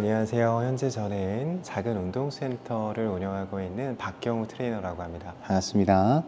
안녕하세요. 현재 저는 작은 운동센터를 운영하고 있는 박경우 트레이너라고 합니다. 반갑습니다.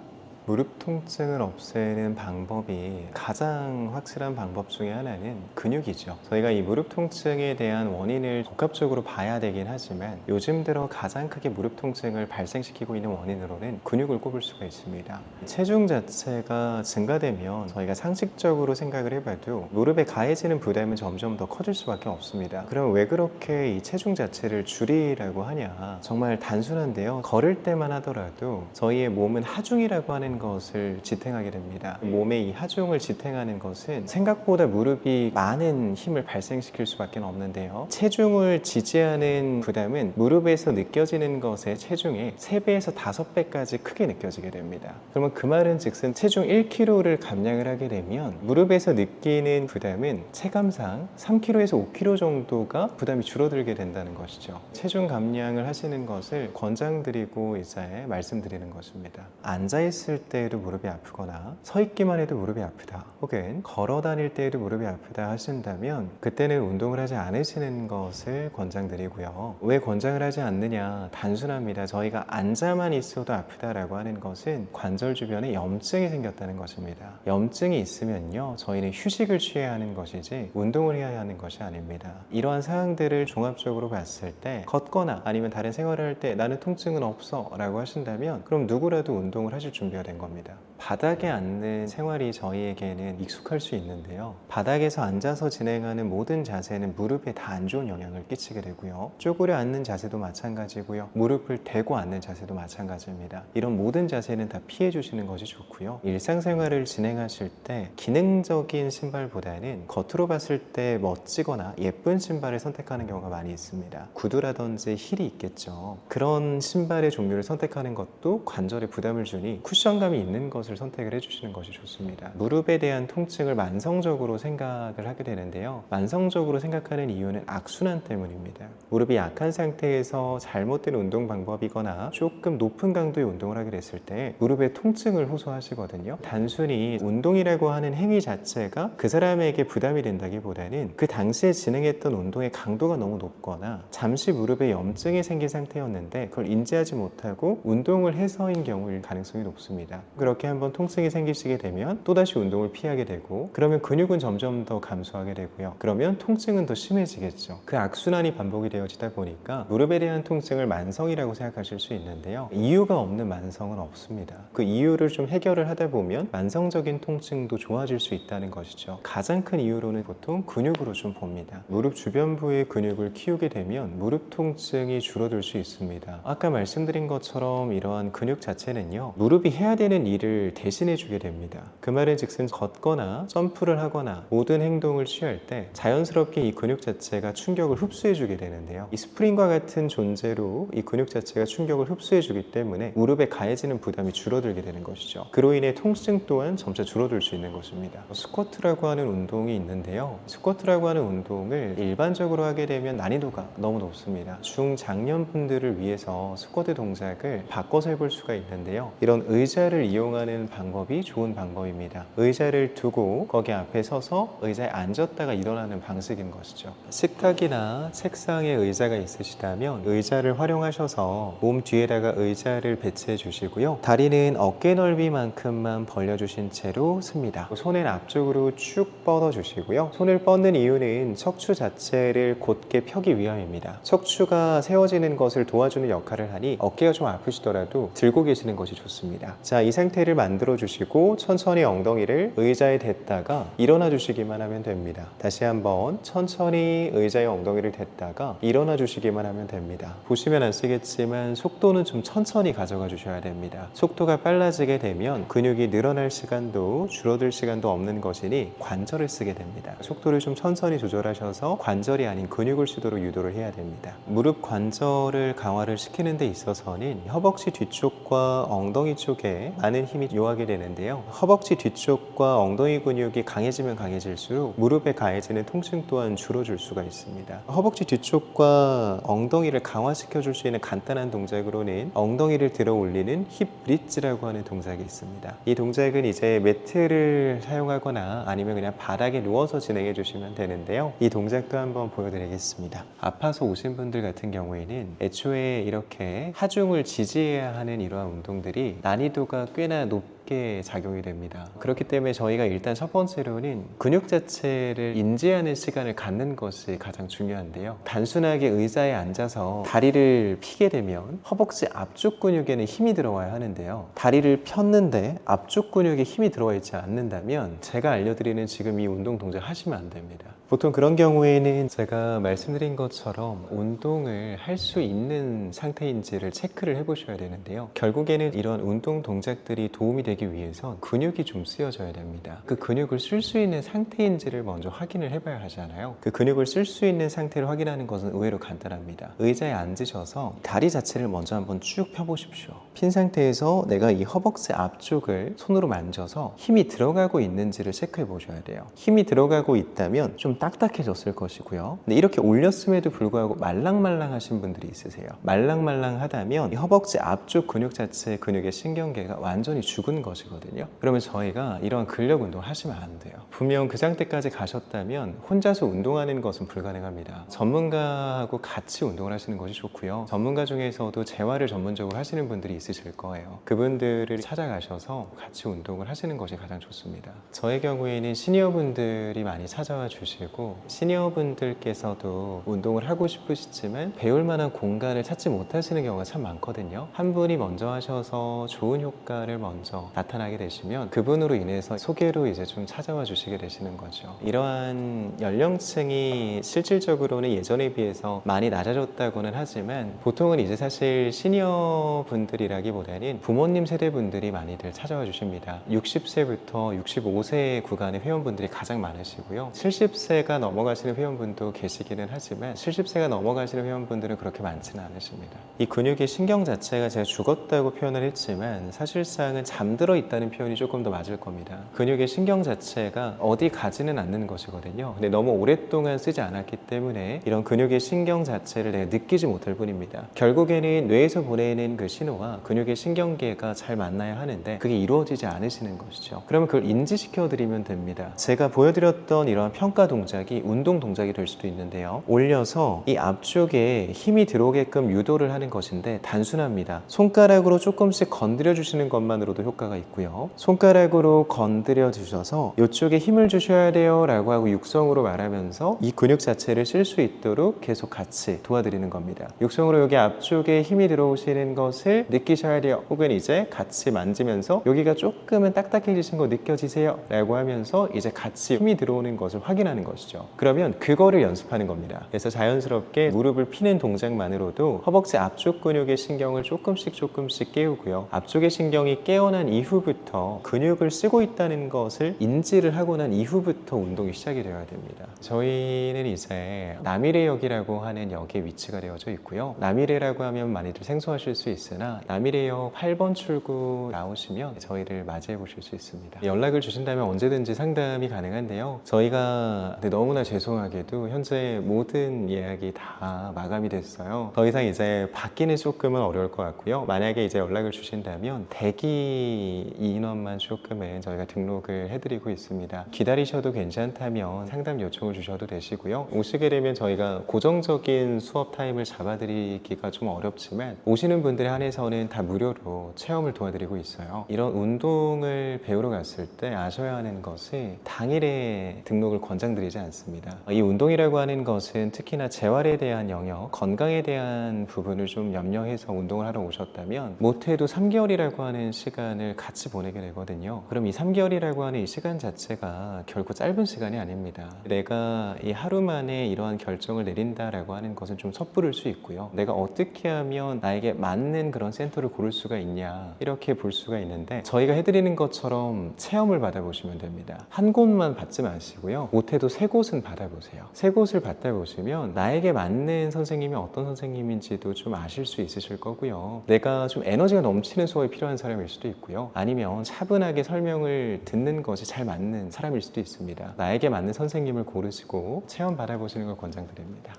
무릎 통증을 없애는 방법이 가장 확실한 방법 중에 하나는 근육이죠. 저희가 이 무릎 통증에 대한 원인을 복합적으로 봐야 되긴 하지만 요즘 들어 가장 크게 무릎 통증을 발생시키고 있는 원인으로는 근육을 꼽을 수가 있습니다. 체중 자체가 증가되면 저희가 상식적으로 생각을 해봐도 무릎에 가해지는 부담은 점점 더 커질 수밖에 없습니다. 그럼 왜 그렇게 이 체중 자체를 줄이라고 하냐? 정말 단순한데요. 걸을 때만 하더라도 저희의 몸은 하중이라고 하는 것을 지탱하게 됩니다. 몸의 이 하중을 지탱하는 것은 생각보다 무릎이 많은 힘을 발생시킬 수밖에 없는데요. 체중을 지지하는 부담은 무릎에서 느껴지는 것의 체중의 3배에서 5배까지 크게 느껴지게 됩니다. 그러면 그 말은 즉슨 체중 1kg를 감량을 하게 되면 무릎에서 느끼는 부담은 체감상 3kg에서 5kg 정도가 부담이 줄어들게 된다는 것이죠. 체중 감량을 하시는 것을 권장드리고 이제 말씀드리는 것입니다. 앉아있을 때에도 무릎이 아프거나 서 있기만 해도 무릎이 아프다, 혹은 걸어 다닐 때에도 무릎이 아프다 하신다면 그때는 운동을 하지 않으시는 것을 권장드리고요. 왜 권장을 하지 않느냐? 단순합니다. 저희가 앉아만 있어도 아프다라고 하는 것은 관절 주변에 염증이 생겼다는 것입니다. 염증이 있으면요, 저희는 휴식을 취해야 하는 것이지 운동을 해야 하는 것이 아닙니다. 이러한 사항들을 종합적으로 봤을 때 걷거나 아니면 다른 생활을 할 때 나는 통증은 없어 라고 하신다면 그럼 누구라도 운동을 하실 준비가 된 겁니다. 바닥에 앉는 생활이 저희에게는 익숙할 수 있는데요. 바닥에서 앉아서 진행하는 모든 자세는 무릎에 다 안 좋은 영향을 끼치게 되고요. 쪼그려 앉는 자세도 마찬가지고요. 무릎을 대고 앉는 자세도 마찬가지입니다. 이런 모든 자세는 다 피해 주시는 것이 좋고요. 일상생활을 진행하실 때 기능적인 신발보다는 겉으로 봤을 때 멋지거나 예쁜 신발을 선택하는 경우가 많이 있습니다. 구두라든지 힐이 있겠죠. 그런 신발의 종류를 선택하는 것도 관절에 부담을 주니 쿠션감이 있는 것을 선택을 해주시는 것이 좋습니다. 무릎에 대한 통증을 만성적으로 생각을 하게 되는데요. 만성적으로 생각하는 이유는 악순환 때문입니다. 무릎이 약한 상태에서 잘못된 운동 방법이거나 조금 높은 강도의 운동을 하게 됐을 때 무릎에 통증을 호소하시거든요. 단순히 운동이라고 하는 행위 자체가 그 사람에게 부담이 된다기보다는 그 당시에 진행했던 운동의 강도가 너무 높거나 잠시 무릎에 염증이 생긴 상태였는데 그걸 인지하지 못하고 운동을 해서인 경우일 가능성이 높습니다. 그렇게 한번 통증이 생기시게 되면 또다시 운동을 피하게 되고, 그러면 근육은 점점 더 감소하게 되고요. 그러면 통증은 더 심해지겠죠. 그 악순환이 반복이 되어지다 보니까 무릎에 대한 통증을 만성이라고 생각하실 수 있는데요. 이유가 없는 만성은 없습니다. 그 이유를 좀 해결을 하다 보면 만성적인 통증도 좋아질 수 있다는 것이죠. 가장 큰 이유로는 보통 근육으로 좀 봅니다. 무릎 주변부의 근육을 키우게 되면 무릎 통증이 줄어들 수 있습니다. 아까 말씀드린 것처럼 이러한 근육 자체는요, 무릎이 해야 되는 일을 대신해 주게 됩니다. 그 말은 즉슨 걷거나 점프를 하거나 모든 행동을 취할 때 자연스럽게 이 근육 자체가 충격을 흡수해 주게 되는데요. 이 스프링과 같은 존재로 이 근육 자체가 충격을 흡수해 주기 때문에 무릎에 가해지는 부담이 줄어들게 되는 것이죠. 그로 인해 통증 또한 점차 줄어들 수 있는 것입니다. 스쿼트라고 하는 운동이 있는데요. 스쿼트라고 하는 운동을 일반적으로 하게 되면 난이도가 너무 높습니다. 중장년분들을 위해서 스쿼트 동작을 바꿔서 해볼 수가 있는데요. 이런 의자를 이용하는 방법이 좋은 방법입니다. 의자를 두고 거기 앞에 서서 의자에 앉았다가 일어나는 방식인 것이죠. 식탁이나 책상에 의자가 있으시다면 의자를 활용하셔서 몸 뒤에다가 의자를 배치해 주시고요. 다리는 어깨 넓이만큼만 벌려주신 채로 씁니다. 손은 앞쪽으로 쭉 뻗어 주시고요. 손을 뻗는 이유는 척추 자체를 곧게 펴기 위함입니다. 척추가 세워지는 것을 도와주는 역할을 하니 어깨가 좀 아프시더라도 들고 계시는 것이 좋습니다. 자, 이 상태를 만들어 주시고 천천히 엉덩이를 의자에 댔다가 일어나 주시기만 하면 됩니다. 다시 한번 천천히 의자에 엉덩이를 댔다가 일어나 주시기만 하면 됩니다. 보시면 아시겠지만 속도는 좀 천천히 가져가 주셔야 됩니다. 속도가 빨라지게 되면 근육이 늘어날 시간도 줄어들 시간도 없는 것이니 관절을 쓰게 됩니다. 속도를 좀 천천히 조절하셔서 관절이 아닌 근육을 쓰도록 유도를 해야 됩니다. 무릎 관절을 강화를 시키는 데 있어서는 허벅지 뒤쪽과 엉덩이 쪽에 많은 힘이 요하게 되는데요. 허벅지 뒤쪽과 엉덩이 근육이 강해지면 강해질수록 무릎에 가해지는 통증 또한 줄어들 수가 있습니다. 허벅지 뒤쪽과 엉덩이를 강화시켜 줄 수 있는 간단한 동작으로는 엉덩이를 들어 올리는 힙 브릿지라고 하는 동작이 있습니다. 이 동작은 이제 매트를 사용하거나 아니면 그냥 바닥에 누워서 진행해 주시면 되는데요. 이 동작도 한번 보여드리겠습니다. 아파서 오신 분들 같은 경우에는 애초에 이렇게 하중을 지지해야 하는 이러한 운동들이 난이도가 꽤나 높게 작용이 됩니다. 그렇기 때문에 저희가 일단 첫 번째로는 근육 자체를 인지하는 시간을 갖는 것이 가장 중요한데요. 단순하게 의자에 앉아서 다리를 펴게 되면 허벅지 앞쪽 근육에는 힘이 들어와야 하는데요. 다리를 폈는데 앞쪽 근육에 힘이 들어와 있지 않는다면 제가 알려드리는 지금 이 운동 동작 하시면 안 됩니다. 보통 그런 경우에는 제가 말씀드린 것처럼 운동을 할 수 있는 상태인지를 체크를 해보셔야 되는데요. 결국에는 이런 운동 동작들이 도움이 되기 위해선 근육이 좀 쓰여져야 됩니다. 그 근육을 쓸 수 있는 상태인지를 먼저 확인을 해봐야 하잖아요. 그 근육을 쓸 수 있는 상태를 확인하는 것은 의외로 간단합니다. 의자에 앉으셔서 다리 자체를 먼저 한번 쭉 펴보십시오. 핀 상태에서 내가 이 허벅지 앞쪽을 손으로 만져서 힘이 들어가고 있는지를 체크해 보셔야 돼요. 힘이 들어가고 있다면 좀 딱딱해졌을 것이고요. 근데 이렇게 올렸음에도 불구하고 말랑말랑하신 분들이 있으세요. 말랑말랑하다면 이 허벅지 앞쪽 근육 자체의 근육의 신경계가 완전히 죽은 것이거든요. 그러면 저희가 이런 근력 운동을 하시면 안 돼요. 분명 그 상태까지 가셨다면 혼자서 운동하는 것은 불가능합니다. 전문가하고 같이 운동을 하시는 것이 좋고요. 전문가 중에서도 재활을 전문적으로 하시는 분들이 있으실 거예요. 그분들을 찾아가셔서 같이 운동을 하시는 것이 가장 좋습니다. 저의 경우에는 시니어분들이 많이 찾아와 주시고 시니어분들께서도 운동을 하고 싶으시지만 배울 만한 공간을 찾지 못하시는 경우가 참 많거든요. 한 분이 먼저 하셔서 좋은 효과를 먼저 나타나게 되시면 그분으로 인해서 소개로 이제 좀 찾아와 주시게 되시는 거죠. 이러한 연령층이 실질적으로는 예전에 비해서 많이 낮아졌다고는 하지만 보통은 이제 사실 시니어 분들이라기보다는 부모님 세대 분들이 많이들 찾아와 주십니다. 60세부터 65세 구간의 회원분들이 가장 많으시고요. 70세가 넘어가시는 회원분도 계시기는 하지만 70세가 넘어가시는 회원분들은 그렇게 많지는 않으십니다. 이 근육의 신경 자체가 제가 죽었다고 표현을 했지만 사실상은 잠들어 있다는 표현이 조금 더 맞을 겁니다. 근육의 신경 자체가 어디 가지는 않는 것이거든요. 근데 너무 오랫동안 쓰지 않았기 때문에 이런 근육의 신경 자체를 내가 느끼지 못할 뿐입니다. 결국에는 뇌에서 보내는 그 신호와 근육의 신경계가 잘 만나야 하는데 그게 이루어지지 않으시는 것이죠. 그러면 그걸 인지시켜 드리면 됩니다. 제가 보여드렸던 이러한 평가 동작이 운동 동작이 될 수도 있는데요. 올려서 이 앞쪽에 힘이 들어오게끔 유도를 하는 것인데 단순합니다. 손가락으로 조금씩 건드려 주시는 것만으로도 효과가 있고요. 손가락으로 건드려 주셔서 이쪽에 힘을 주셔야 돼요 라고 하고 육성으로 말하면서 이 근육 자체를 쓸 수 있도록 계속 같이 도와드리는 겁니다. 육성으로 여기 앞쪽에 힘이 들어오시는 것을 느끼셔야 돼요. 혹은 이제 같이 만지면서 여기가 조금은 딱딱해지신 거 느껴지세요 라고 하면서 이제 같이 힘이 들어오는 것을 확인하는 것이죠. 그러면 그거를 연습하는 겁니다. 그래서 자연스럽게 무릎을 피는 동작만으로도 허벅지 앞쪽 근육의 신경을 조금씩 깨우고요. 앞쪽의 신경이 깨어난 이후부터 근육을 쓰고 있다는 것을 인지를 하고 난 이후부터 운동이 시작이 되어야 됩니다. 저희는 이제 남이래역이라고 하는 역에 위치가 되어져 있고요. 남이래라고 하면 많이들 생소하실 수 있으나 남이래역 8번 출구 나오시면 저희를 맞이해 보실 수 있습니다. 연락을 주신다면 언제든지 상담이 가능한데요. 저희가 너무나 죄송하게도 현재 모든 예약이 다 마감이 됐어요. 더 이상 이제 받기는 조금은 어려울 것 같고요. 만약에 이제 연락을 주신다면 대기 인원만 조금은 저희가 등록을 해드리고 있습니다. 기다리셔도 괜찮다면 상담 요청을 주셔도 되시고요. 오시게 되면 저희가 고정적인 수업 타임을 잡아드리기가 좀 어렵지만 오시는 분들에 한해서는 다 무료로 체험을 도와드리고 있어요. 이런 운동을 배우러 갔을 때 아셔야 하는 것이 당일에 등록을 권장드리지 않습니다. 이 운동이라고 하는 것은 특히나 재활에 대한 영역, 건강에 대한 부분을 좀 염려해서 운동을 하러 오셨다면 못해도 3개월이라고 하는 시간을 같이 보내게 되거든요. 그럼 이 3개월이라고 하는 이 시간 자체가 결코 짧은 시간이 아닙니다. 내가 이 하루 만에 이러한 결정을 내린다라고 하는 것은 좀 섣부를 수 있고요. 내가 어떻게 하면 나에게 맞는 그런 센터를 고를 수가 있냐 이렇게 볼 수가 있는데 저희가 해드리는 것처럼 체험을 받아보시면 됩니다. 한 곳만 받지 마시고요. 못해도 세 곳은 받아보세요. 세 곳을 받아보시면 나에게 맞는 선생님이 어떤 선생님인지도 좀 아실 수 있으실 거고요. 내가 좀 에너지가 넘치는 수업이 필요한 사람일 수도 있고요. 아니면 차분하게 설명을 듣는 것이 잘 맞는 사람일 수도 있습니다. 나에게 맞는 선생님을 고르시고 체험 받아보시는 걸 권장드립니다.